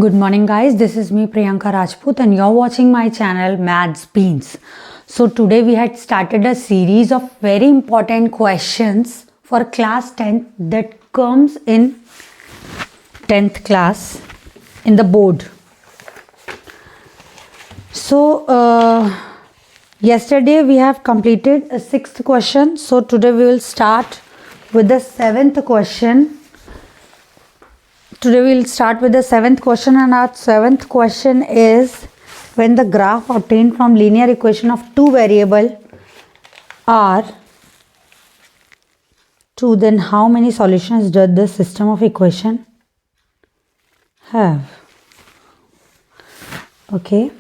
Good morning guys, this is me Priyanka Rajput and you're watching my channel Maths Beans. So today we had started a series of very important questions for class 10 that comes in 10th class in the board. So yesterday we have completed a 6th question. So today we will start with the 7th question. Today we will start with the 7th question, and our 7th question is, when the graph obtained from linear equation of two variable are 2, then how many solutions does the system of equation have? Okay.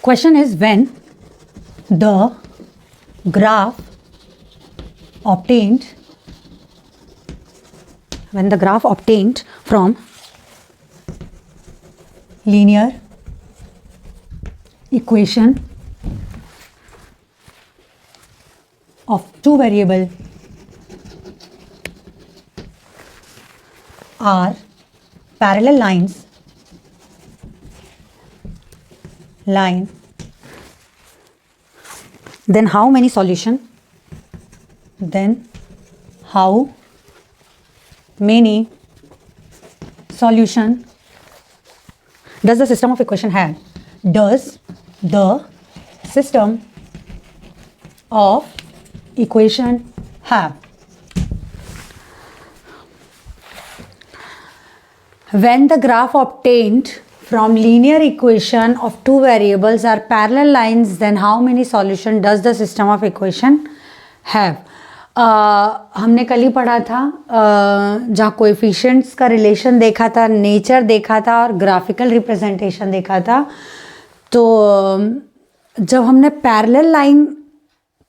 Question is, when the graph obtained from linear equation of two variable are parallel lines, then how many solution does the system of equation have? Does the system of equation have? When the graph obtained from linear equation of two variables are parallel lines, then how many solution does the system of equation have? हमने कल ही पढ़ा था जहाँ coefficients का relation देखा था, nature देखा था और ग्राफिकल रिप्रेजेंटेशन देखा था. तो जब हमने पैरेलल लाइन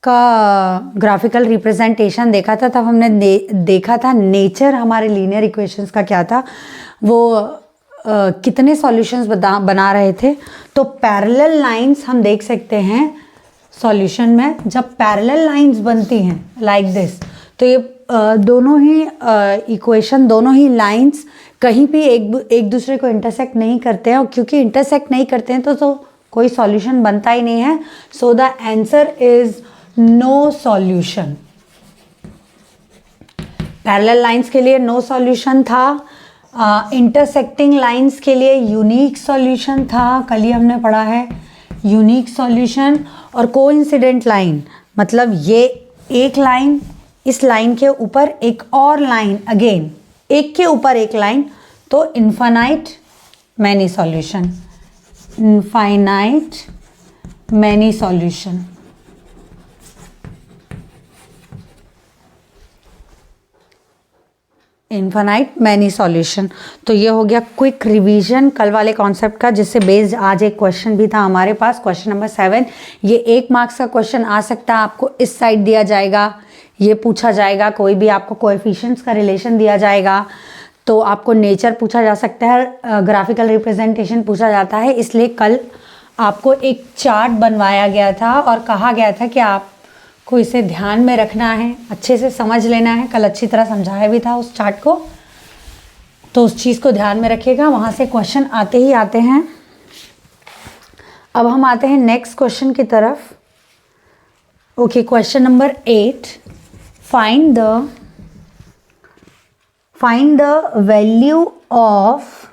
का ग्राफिकल रिप्रेजेंटेशन देखा था, तब हमने देखा था नेचर हमारे लीनियर इक्वेशंस का क्या था, वो कितने सॉल्यूशंस बना रहे थे. तो पैरेलल लाइंस हम देख सकते हैं सॉल्यूशन में. जब पैरेलल लाइंस बनती हैं लाइक दिस, तो ये दोनों ही इक्वेशन, दोनों ही लाइंस कहीं भी एक दूसरे को इंटरसेक्ट नहीं करते हैं, और क्योंकि इंटरसेक्ट नहीं करते हैं तो कोई सॉल्यूशन बनता ही नहीं है. So the answer is no solution. Parallel lines के लिए नो सॉल्यूशन था, इंटरसेक्टिंग लाइंस के लिए यूनिक सॉल्यूशन था. कल ही हमने पढ़ा है यूनिक सॉल्यूशन. और कोइंसिडेंट लाइन मतलब ये एक लाइन, इस लाइन के ऊपर एक और लाइन, अगेन एक के ऊपर एक लाइन, तो infinite many solution. Infinite many solution. Infinite many solution. तो ये हो गया क्विक रिवीजन कल वाले कॉन्सेप्ट का, जिससे बेस्ड आज एक क्वेश्चन भी था हमारे पास, क्वेश्चन नंबर 7. ये 1 मार्क्स का क्वेश्चन आ सकता है. आपको इस साइड दिया जाएगा, ये पूछा जाएगा, कोई भी आपको कोएफिशिएंट्स का रिलेशन दिया जाएगा, तो आपको नेचर पूछा जा सकता है, ग्राफिकल रिप्रेजेंटेशन पूछा जाता है. इसलिए कल आपको एक चार्ट बनवाया गया था और कहा गया था कि आप को इसे ध्यान में रखना है, अच्छे से समझ लेना है. कल अच्छी तरह समझाया भी था उस चार्ट को, तो उस चीज़ को ध्यान में रखिएगा. वहाँ से क्वेश्चन आते ही आते हैं. अब हम आते हैं नेक्स्ट क्वेश्चन की तरफ. Okay, question number 8. Find the value of,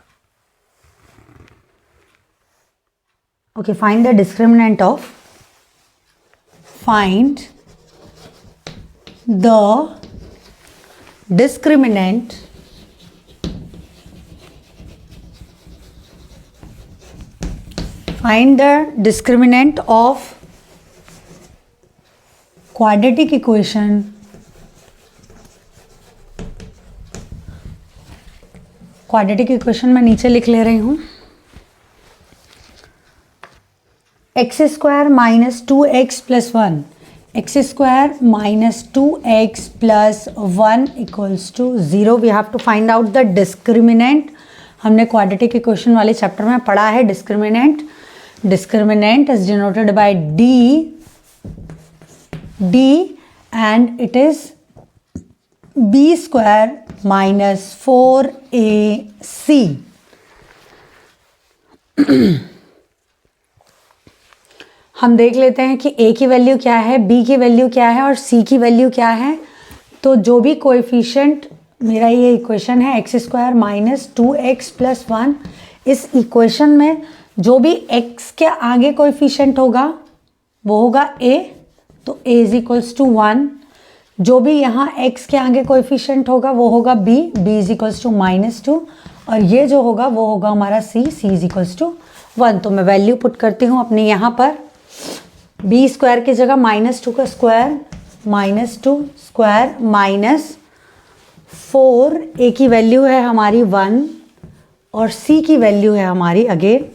okay, find the discriminant of, find the discriminant of quadratic equation मैं नीचे लिख ले रही हूँ. x square minus 2x plus 1, x square minus 2x plus 1 equals to 0. We have to find out the discriminant. हमने quadratic equation वाले chapter में पढ़ा है discriminant. Discriminant is denoted by D and it is B square minus 4ac। हम देख लेते हैं कि a की वैल्यू क्या है, b की वैल्यू क्या है और c की वैल्यू क्या है। तो जो भी कोएफिशिएंट, मेरा ये इक्वेशन है x square minus 2x plus 1, इस इक्वेशन में जो भी x के आगे कोएफिशिएंट होगा वो होगा a, तो a इज इक्वल्स टू 1। जो भी यहाँ x के आगे कोएफिशिएंट होगा वो होगा b, b is equals to minus 2, और ये जो होगा वो होगा हमारा c, c is equals to 1। तो मैं वैल्यू पुट करती हूँ अपने यहाँ पर, b स्क्वायर की जगह माइनस 2 का square, minus 2 square minus 4, a की वैल्यू है हमारी 1 और c की वैल्यू है हमारी again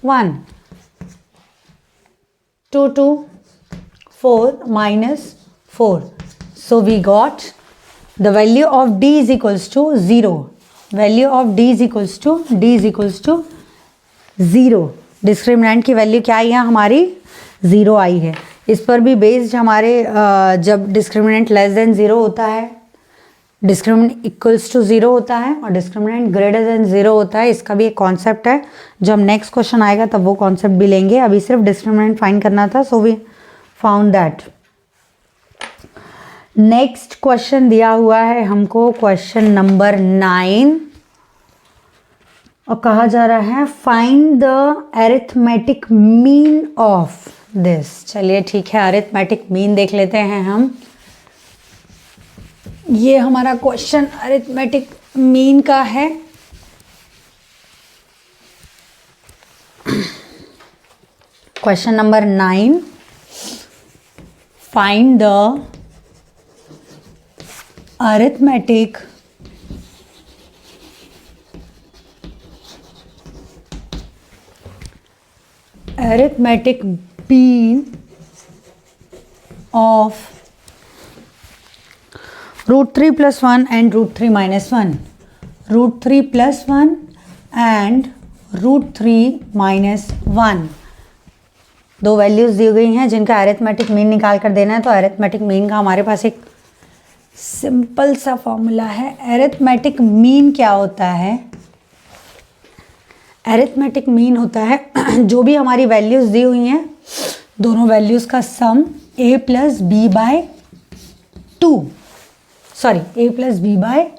1, 2 2 4 minus 4। So we got the value of d is equals to 0. Value of d is equals to 0. Discriminant की वैल्यू क्या आई है हमारी 0 आई है। इस पर भी बेस्ड हमारे जब डिस्क्रिमिनेंट लेस देन 0 होता है, डिस्क्रिमिनेंट इक्वल्स टू 0 होता है और डिस्क्रिमिनेंट ग्रेटर देन 0 होता है, इसका भी एक कॉन्सेप्ट है। जब नेक्स्ट क्वेश्चन आएगा तब वो कॉन्सेप्ट भी लेंगे। अभी सिर्फ डिस्क्रिमिनेंट फाइंड करना था, so we found that. Next question दिया हुआ है हमको क्वेश्चन नंबर 9 और कहा जा रहा है find the arithmetic mean of this. चलिए ठीक है, अरिथमेटिक मीन देख लेते हैं हम। ये हमारा क्वेश्चन अरिथमेटिक मीन का है। Question number 9, find the arithmetic mean of root 3 plus 1 and root 3 minus 1, root 3 plus 1 and root 3 minus 1। दो वैल्यूज दी गई हैं जिनका अरिथमेटिक मीन निकाल कर देना है। तो अरिथमेटिक मीन का हमारे पास एक सिंपल सा फॉर्मूला है। अरिथमेटिक मीन क्या होता है? अरिथमेटिक मीन होता है जो भी हमारी वैल्यूज़ दी हुई हैं, दोनों वैल्यूज़ का sum a plus B by 2, sorry a plus B by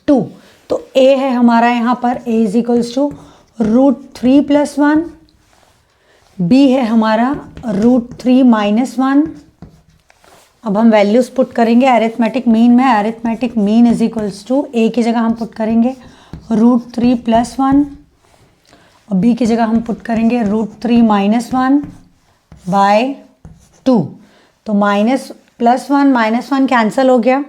2। तो a है हमारा यहाँ पर a is equals to root 3 plus 1, b है हमारा रूट 3 माइनस 1। अब हम वैल्यूज़ पुट करेंगे अरिथमेटिक मीन में। Arithmetic mean is equals to a की जगह हम पुट करेंगे रूट 3 प्लस 1 और b की जगह हम पुट करेंगे रूट 3 माइनस 1 बाय 2। तो माइनस प्लस 1 माइनस 1 कैंसिल हो गया,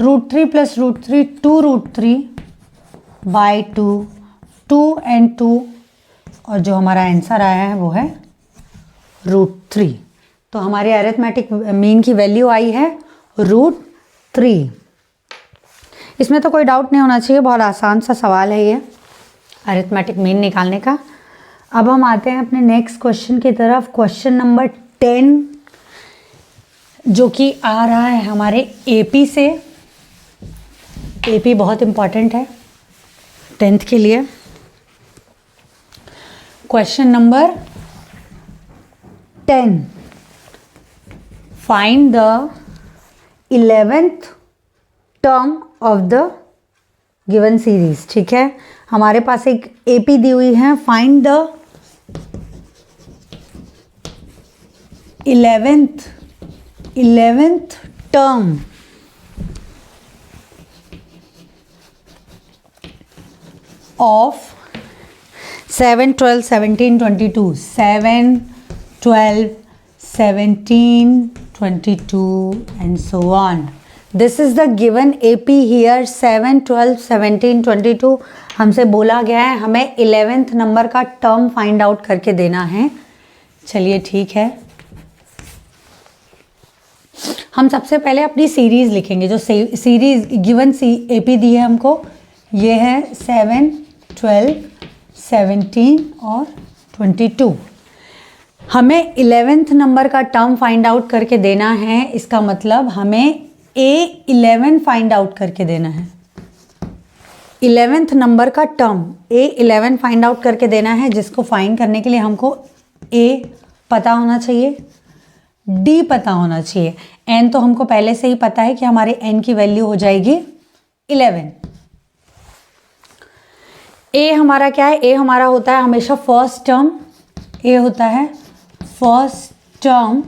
root 3 plus root 3 2 root 3 by 2, 2 and 2, और जो हमारा आंसर आया है वो है रूट 3। तो हमारे अरिथमेटिक मीन की वैल्यू आई है रूट 3। इसमें तो कोई डाउट नहीं होना चाहिए, बहुत आसान सा सवाल है ये अरिथमेटिक मीन निकालने का। अब हम आते हैं अपने नेक्स्ट क्वेश्चन की तरफ, क्वेश्चन नंबर 10, जो कि आ रहा है हमारे एपी से। एपी बहुत इम्पॉर्टेंट है 10th के लिए। Question number 10, find the 11th term of the given series. ठीक है, हमारे पास एक एपी दी हुई है, find the 11th term of 7, 12, 17, 22, 7, 12, 17, 22 and so on. This is the given AP here 7, 12, 17, 22। हमसे बोला गया है हमें 11th नंबर का टर्म फाइंड आउट करके देना है। चलिए ठीक है, हम सबसे पहले अपनी सीरीज़ लिखेंगे। जो सीरीज़ गिवन AP दी है हमको, ये है 7, 12, 17 और 22। हमें 11th नंबर का टर्म फाइंड आउट करके देना है। इसका मतलब हमें A11 फाइंड आउट करके देना है, 11th नंबर का टर्म A11 फाइंड आउट करके देना है, जिसको फाइंड करने के लिए हमको A पता होना चाहिए, D पता होना चाहिए। N तो हमको पहले से ही पता है कि हमारे N की वैल्यू हो जाएगी 11। A हमारा क्या है? A हमारा होता है हमेशा फर्स्ट टर्म, A होता है फर्स्ट टर्म,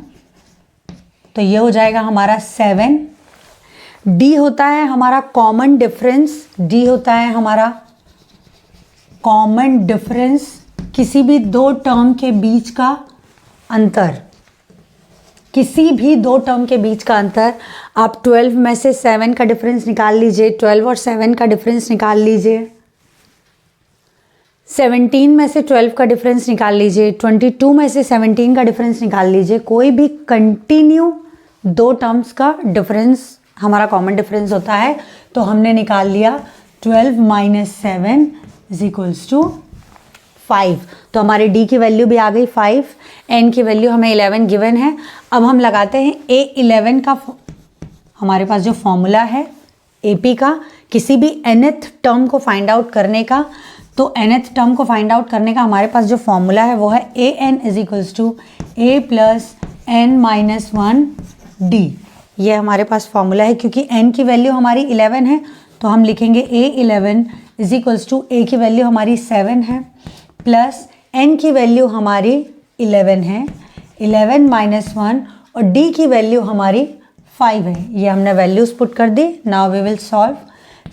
तो ये हो जाएगा हमारा 7। D होता है हमारा कॉमन डिफरेंस, D होता है हमारा कॉमन डिफरेंस, किसी भी दो टर्म के बीच का अंतर, किसी भी दो टर्म के बीच का अंतर। आप 12 में से 7 का डिफरेंस निकाल लीजिए, 12 और 7 का डिफरेंस निकाल लीजिए, 17 में से 12 का डिफरेंस निकाल लीजिए, 22 में से 17 का डिफरेंस निकाल लीजिए। कोई भी कंटिन्यू दो टर्म्स का डिफरेंस हमारा कॉमन डिफरेंस होता है, तो हमने निकाल लिया 12 माइनस 7 इज इक्वल्स टू 5। तो हमारे D की वैल्यू भी आ गई 5, N की वैल्यू हमें 11 गिवन है। अब हम लगाते हैं A11 का, हमारे पास जो फॉर्मूला है AP का, किसी भी nth टर्म को फाइंड आउट करने का, तो nth टर्म को फाइंड आउट करने का हमारे पास जो फॉर्मूला है वो है AN is equals to A plus N minus 1D। ये हमारे पास फॉर्मूला है, क्योंकि N की वैल्यू हमारी 11 है, तो हम लिखेंगे A11 is equals to A की वैल्यू हमारी 7 है प्लस N की वैल्यू हमारी 11 है, 11 माइनस 1, और D की वैल्यू हमारी 5 है। ये हमने वैल्यूज पुट कर दी। Now we will solve.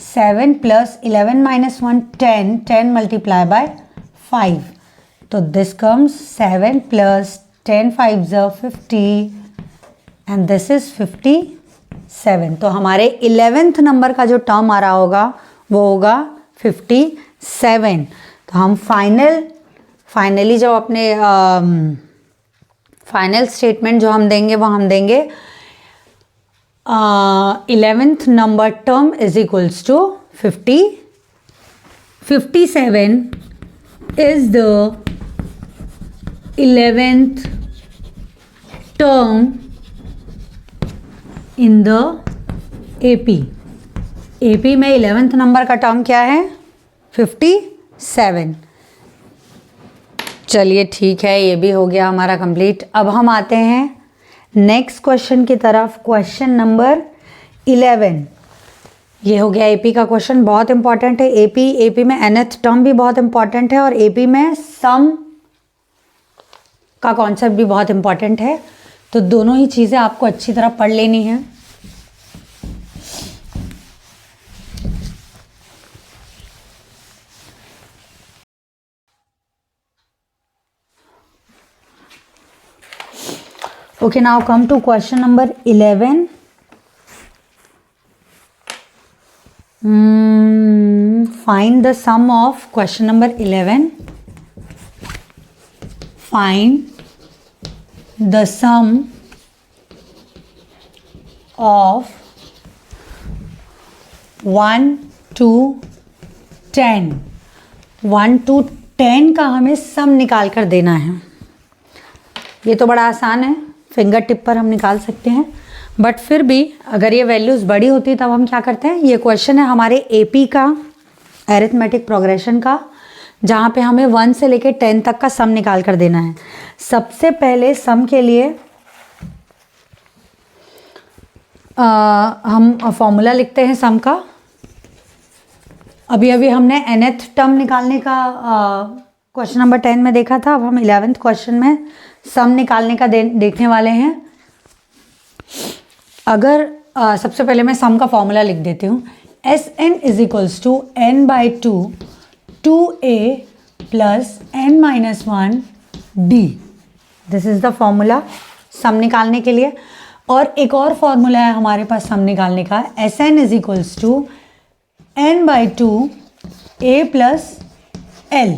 7 plus 11 minus 1 10, 10 multiply by 5, तो दिस कम्स 7 प्लस 10 5 ज़ 50 एंड दिस इज 57। तो हमारे 11th नंबर का जो टर्म आ रहा होगा वो होगा 57। तो हम फाइनली जो अपने फाइनल स्टेटमेंट जो हम देंगे वो हम देंगे 11th number term is equals to 57 is the 11th term in the AP में 11th नंबर का टर्म क्या है? 57। चलिए ठीक है, ये भी हो गया हमारा कंप्लीट। अब हम आते हैं नेक्स्ट क्वेश्चन की तरफ। क्वेश्चन नंबर 11, ये हो गया AP का क्वेश्चन, बहुत इंपॉर्टेंट है। AP में nth टर्म भी बहुत इंपॉर्टेंट है, और AP में सम का कॉन्सेप्ट भी बहुत इंपॉर्टेंट है। तो दोनों ही चीज़ें आपको अच्छी तरह पढ़ लेनी है। Okay, now come to question number 11. Find the sum of question number 11. Find the sum of 1 to 10. 1 to 10 का हमें सम निकाल कर देना है। ये तो बड़ा आसान है, फिंगर टिप पर हम निकाल सकते हैं, बट फिर भी अगर ये वैल्यूज़ बड़ी होती तब हम क्या करते हैं। ये क्वेश्चन है हमारे AP का अरिथमेटिक प्रोग्रेशन का, जहाँ पे हमें 1 से लेके 10 तक का सम निकाल कर देना है। सबसे पहले सम के लिए हम फॉर्मूला लिखते हैं सम का। अभी हमने nth टर्म निकालने का क्वेश्चन नंबर 10 में देखा था। अब हम 11th क्वेश्चन में सम निकालने का देखने वाले हैं। अगर सबसे पहले मैं सम का फॉर्मूला लिख देती हूँ। Sn is equals to n by 2a plus n minus 1d। This is the formula sum निकालने के लिए। और एक और फॉर्मूला है हमारे पास सम निकालने का, Sn is equals to n by 2a plus l।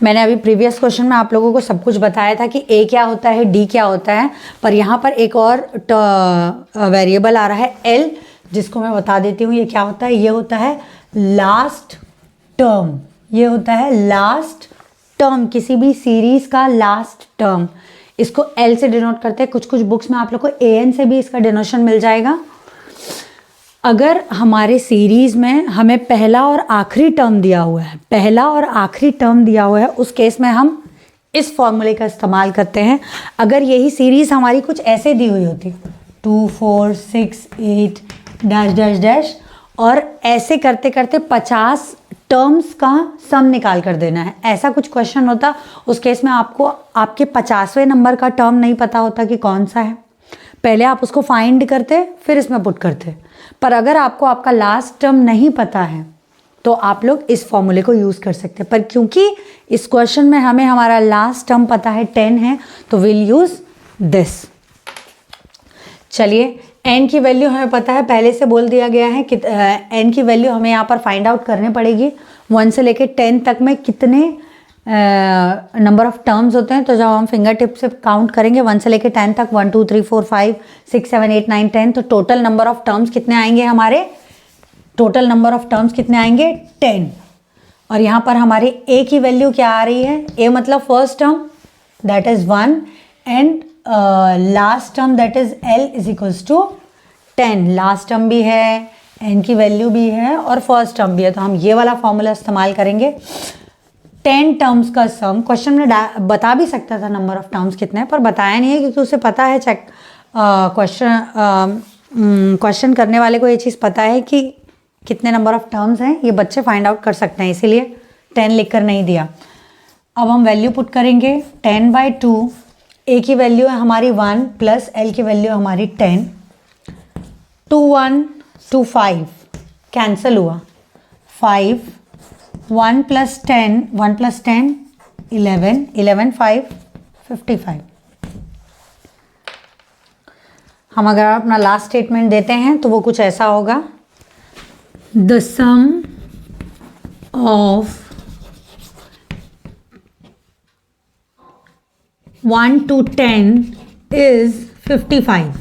मैंने अभी प्रीवियस क्वेश्चन में आप लोगों को सब कुछ बताया था कि A क्या होता है, D क्या होता है, पर यहाँ पर एक और वेरिएबल आ रहा है L, जिसको मैं बता देती हूँ ये क्या होता है। ये होता है लास्ट टर्म। ये होता है लास्ट टर्म, किसी भी सीरीज का लास्ट टर्म। इसको L से डिनोट करते हैं, कुछ कुछ बुक्स में आप लोग को AN से भी इसका डिनोशन मिल जाएगा। अगर हमारे सीरीज में हमें पहला और आखिरी टर्म दिया हुआ है, पहला और आखिरी टर्म दिया हुआ है, उस केस में हम इस फॉर्मूले का इस्तेमाल करते हैं। अगर यही सीरीज हमारी कुछ ऐसे दी हुई होती 2 4 6 8 डैश डैश डैश, और ऐसे करते करते 50 टर्म्स का सम निकाल कर देना है, ऐसा कुछ क्वेश्चन होता, उस केस में आपको आपके 50वें नंबर का टर्म नहीं पता होता कि कौन सा है, पहले आप उसको फाइंड करते फिर इसमें पुट करते। पर अगर आपको आपका लास्ट टर्म नहीं पता है तो आप लोग इस फॉर्मूले को यूज़ कर सकते हैं। पर क्योंकि इस क्वेश्चन में हमें हमारा लास्ट टर्म पता है 10 है, तो विल यूज़ दिस। चलिए, n की वैल्यू हमें पता है, पहले से बोल दिया गया है कि n की वैल्यू हमें यहाँ पर फाइंड आउट करनी पड़ेगी। 1 से लेके 10 तक में कितने नंबर ऑफ टर्म्स होते हैं, तो जब हम फिंगर टिप से काउंट करेंगे 1 से लेके 10 तक 1 2 3 4 5 6 7 8 9 10, तो टोटल नंबर ऑफ टर्म्स कितने आएंगे हमारे, टोटल नंबर ऑफ टर्म्स कितने आएंगे 10। और यहाँ पर हमारी a की वैल्यू क्या आ रही है, a मतलब first term that is 1 and last term that is l is equals to 10। Last term भी है, n की वैल्यू भी है और फर्स्ट टर्म भी है, तो हम ये वाला फॉर्मूला इस्तेमाल करेंगे। 10 टर्म्स का सम, क्वेश्चन में बता भी सकता था नंबर ऑफ टर्म्स कितने हैं, पर बताया नहीं है क्योंकि उसे पता है चेक क्वेश्चन करने वाले को ये चीज़ पता है कि कितने नंबर ऑफ टर्म्स हैं, ये बच्चे फाइंड आउट कर सकते हैं, इसीलिए 10 लिखकर नहीं दिया। अब हम वैल्यू पुट करेंगे 10/2, a की वैल्यू है हमारी 1 प्लस l की वैल्यू हमारी 10, 2 1 2 5 कैंसिल हुआ, 5 1 प्लस 10 11 11 5 55। हम अगर अपना लास्ट स्टेटमेंट देते हैं तो वो कुछ ऐसा होगा, the some of 1 to 10 is 55.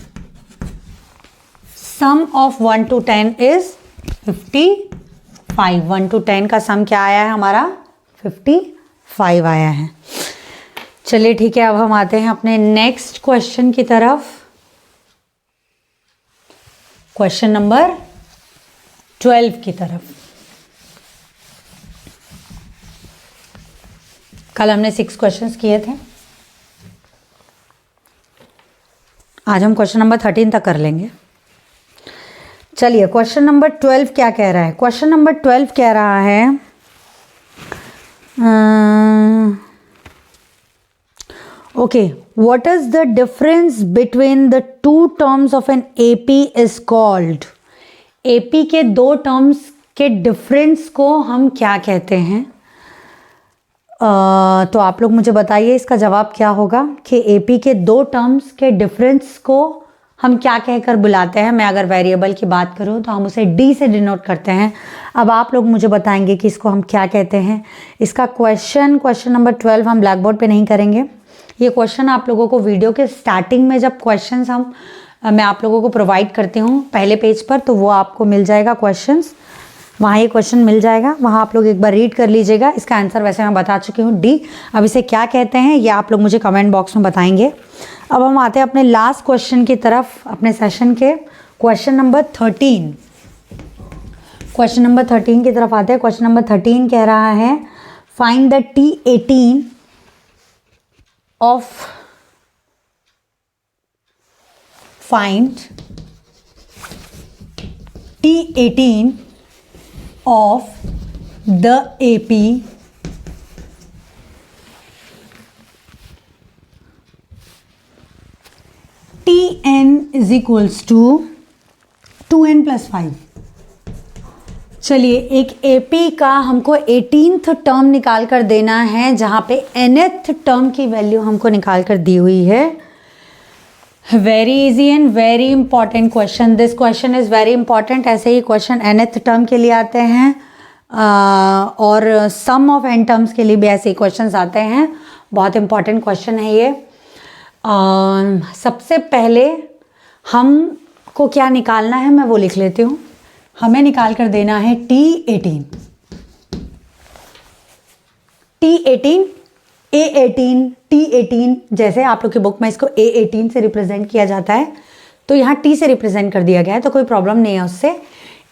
Sum of 1 to 10 is 55. 1 to 10 का सम क्या आया है हमारा 55 आया है। चलिए ठीक है, अब हम आते हैं अपने नेक्स्ट क्वेश्चन की तरफ। क्वेश्चन नंबर 12 की तरफ। कल हमने 6 क्वेश्चंस किए थे, आज हम क्वेश्चन नंबर 13 तक कर लेंगे। चलिए, क्वेश्चन नंबर 12 क्या कह रहा है, क्वेश्चन नंबर 12 कह रहा है okay, what is the difference between the two terms of an AP is called. AP के दो टर्म्स के डिफरेंस को हम क्या कहते हैं। तो आप लोग मुझे बताइए इसका जवाब क्या होगा कि एपी के दो टर्म्स के डिफरेंस को हम क्या कहकर बुलाते हैं। मैं अगर वेरिएबल की बात करूं तो हम उसे डी से डिनोट करते हैं। अब आप लोग मुझे बताएंगे कि इसको हम क्या कहते हैं। इसका क्वेश्चन नंबर 12 हम ब्लैक बोर्ड पे नहीं करेंगे। ये क्वेश्चन आप लोगों को वीडियो के स्टार्टिंग में जब क्वेश्चंस मैं आप लोगों को प्रोवाइड करती हूँ पहले पेज पर, तो वो आपको मिल जाएगा क्वेश्चंस, वहाँ ये क्वेश्चन मिल जाएगा, वहाँ आप लोग एक बार रीड कर लीजिएगा। इसका आंसर वैसे मैं बता चुकी हूँ डी। अब इसे क्या कहते हैं ये आप लोग मुझे कमेंट बॉक्स में बताएंगे। अब हम आते हैं अपने लास्ट क्वेश्चन की तरफ अपने सेशन के, क्वेश्चन नंबर 13। क्वेश्चन नंबर 13 की तरफ आते हैं। क्वेश्चन नंबर 13 कह रहा है find the T18 of T18 of the AP Tn is equals to 2n plus 5। चलिए, एक AP का हमको 18th टर्म निकाल कर देना है, जहाँ पे nth टर्म की वैल्यू हमको निकाल कर दी हुई है। Very easy and very important question, this question is very important. ऐसे ही क्वेश्चन nth टर्म के लिए आते हैं और सम ऑफ n टर्म्स के लिए भी ऐसे ही क्वेश्चन आते हैं। बहुत इंपॉर्टेंट क्वेश्चन है ये। सबसे पहले हमको क्या निकालना है मैं वो लिख लेती हूँ। हमें निकाल कर देना है T18 A18, T18, जैसे आप लोग की बुक में इसको A18 से रिप्रेजेंट किया जाता है, तो यहाँ T से रिप्रेजेंट कर दिया गया है, तो कोई प्रॉब्लम नहीं है उससे।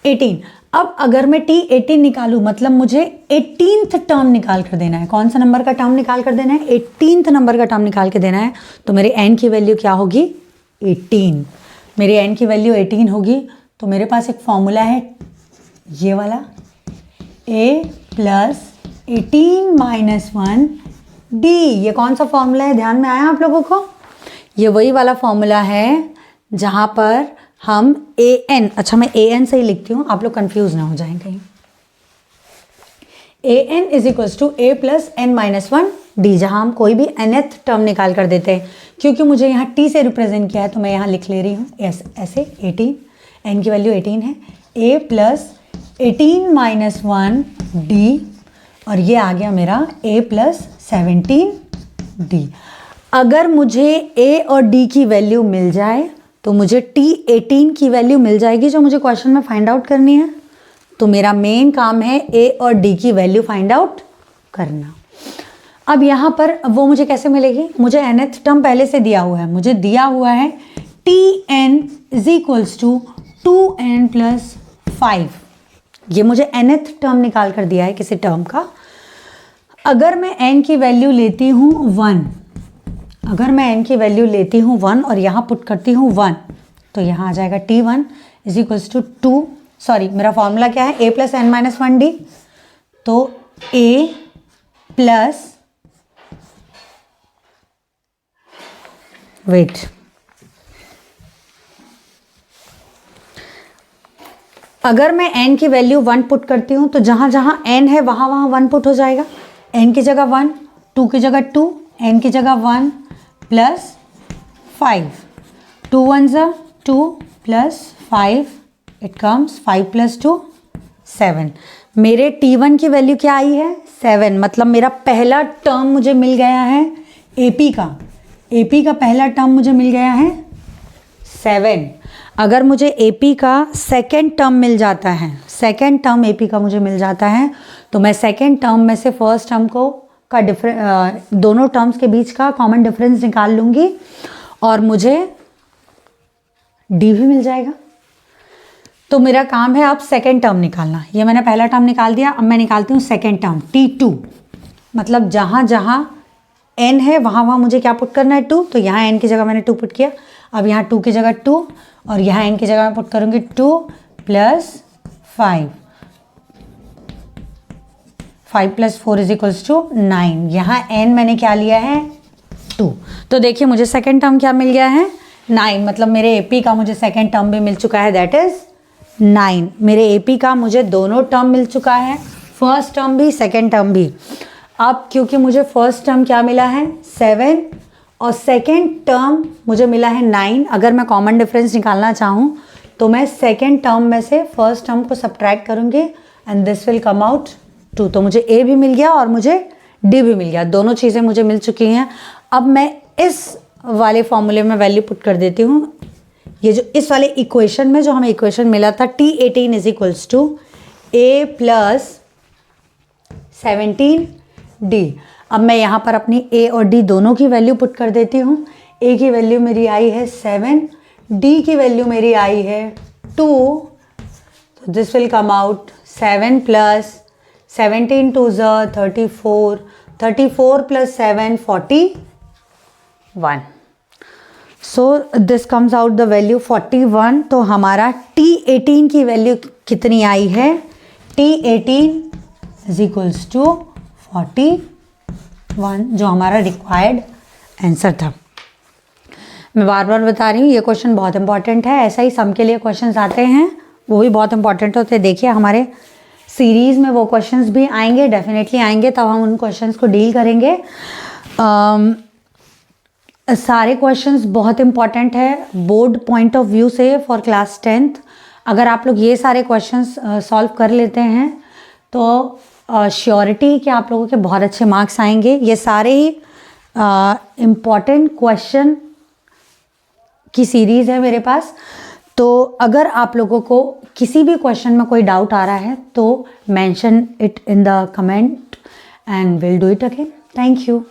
18, अब अगर मैं T18 निकालूं, मतलब मुझे 18th टर्म निकाल कर देना है। कौन सा नंबर का टर्म निकाल कर देना है? 18th नंबर का टर्म निकाल के देना है। तो मेरे n की वैल्यू क्या होगी? 18। मेरे n की वैल्यू 18 होगी, तो मेरे पास एक फॉर्मूला है ये वाला, a प्लस 18 माइनस 1 d। ये कौन सा फॉर्मूला है, ध्यान में आया आप लोगों को? ये वही वाला फॉर्मूला है जहाँ पर हम an, अच्छा मैं an से ही लिखती हूँ, आप लोग कंफ्यूज ना हो जाएं कहीं। an is equals to a plus n minus 1 d, जहाँ हम कोई भी nth टर्म निकाल कर देते हैं। क्योंकि मुझे यहाँ t से रिप्रेजेंट किया है तो मैं यहाँ लिख ले रही हूँ ऐसे 18, n की वैल्यू 18 है, a प्लस 18 माइनस 1 d, और ये आ गया मेरा a प्लस 17 d। अगर मुझे a और d की वैल्यू मिल जाए तो मुझे T18 की वैल्यू मिल जाएगी, जो मुझे क्वेश्चन में फाइंड आउट करनी है। तो मेरा मेन काम है a और d की वैल्यू फाइंड आउट करना। अब यहाँ पर वो मुझे कैसे मिलेगी? मुझे nth टर्म पहले से दिया हुआ है, मुझे दिया हुआ है Tn is equals to 2n plus 5। ये मुझे nth टर्म निकाल कर दिया है किसी टर्म का। अगर मैं n की वैल्यू लेती हूँ 1, अगर मैं n की वैल्यू लेती हूँ 1 और यहाँ पुट करती हूँ 1, तो यहाँ आ जाएगा T1 is equals to 2, sorry मेरा फॉर्मूला क्या है? a plus n minus 1 d। तो a प्लस, वेट, अगर मैं n की वैल्यू 1 पुट करती हूँ तो जहाँ जहाँ n है वहाँ वहाँ 1 पुट हो जाएगा। n की जगह 1, 2 की जगह 2, n की जगह 1 प्लस 5, 2 1 ज़ा 2 प्लस 5, इट कम्स 5 प्लस 2 7। मेरे T1 की वैल्यू क्या आई है? 7। मतलब मेरा पहला टर्म मुझे मिल गया है AP का, AP का पहला टर्म मुझे मिल गया है 7। अगर मुझे AP का सेकेंड टर्म मिल जाता है, सेकेंड टर्म AP का मुझे मिल जाता है, तो मैं सेकेंड टर्म में से फर्स्ट टर्म को का दोनों टर्म्स के बीच का कॉमन डिफरेंस निकाल लूँगी और मुझे D भी मिल जाएगा। तो मेरा काम है अब सेकेंड टर्म निकालना। ये मैंने पहला टर्म निकाल दिया, अब मैं निकालती हूँ सेकेंड टर्म T2। मतलब जहाँ जहाँ n है वहाँ वहाँ मुझे क्या पुट करना है? 2। तो यहाँ n की जगह मैंने 2 पुट किया, अब यहाँ 2 की जगह 2 और यहाँ n की जगह मैं पुट करूँगी 2 plus 5, 5 plus 4 is equals to 9। यहाँ n मैंने क्या लिया है? 2। तो देखिए मुझे सेकेंड टर्म क्या मिल गया है? 9। मतलब मेरे AP का मुझे सेकेंड टर्म भी मिल चुका है, दैट इज 9। मेरे AP का मुझे दोनों टर्म मिल चुका है, फर्स्ट टर्म भी सेकेंड टर्म भी। अब क्योंकि मुझे फर्स्ट टर्म क्या मिला है? 7 और सेकेंड टर्म मुझे मिला है 9। अगर मैं कॉमन डिफरेंस निकालना चाहूँ तो मैं सेकेंड टर्म में से फर्स्ट टर्म को सब्ट्रैक्ट करूँगी and this will come out 2। तो मुझे A भी मिल गया और मुझे D भी मिल गया, दोनों चीज़ें मुझे मिल चुकी हैं। अब मैं इस वाले फॉर्मूले में वैल्यू पुट कर देती हूँ। ये जो इस वाले इक्वेशन में जो हमें इक्वेशन मिला था T18 is equals to A plus 17D। अब मैं यहाँ पर अपनी A और D दोनों की वैल्यू पुट कर देती हूँ। A की वैल्यू मेरी आई है 7, D की वैल्यू मेरी आई है 2। तो this will come out 7 plus 17 2 34, 34 plus 7 41। So this comes out the value 41। तो हमारा T18 की वैल्यू कितनी आई है? T18 इज इक्वल्स टू 41, जो हमारा रिक्वायर्ड आंसर था। मैं बार बार बता रही हूँ ये क्वेश्चन बहुत इंपॉर्टेंट है। ऐसा ही सम के लिए क्वेश्चंस आते हैं, वो भी बहुत इंपॉर्टेंट होते हैं। देखिए हमारे सीरीज़ में वो क्वेश्चंस भी आएंगे, डेफिनेटली आएंगे, तब हम उन क्वेश्चंस को डील करेंगे। सारे क्वेश्चंस बहुत इंपॉर्टेंट है बोर्ड पॉइंट ऑफ व्यू से फॉर क्लास 10th। अगर आप लोग ये सारे क्वेश्चंस सॉल्व कर लेते हैं तो श्योरिटी कि आप लोगों के बहुत अच्छे मार्क्स आएंगे। ये सारे ही इम्पॉर्टेंट क्वेश्चन की सीरीज़ है मेरे पास। तो अगर आप लोगों को किसी भी क्वेश्चन में कोई डाउट आ रहा है तो mention it in the comment and will do it again. Thank you.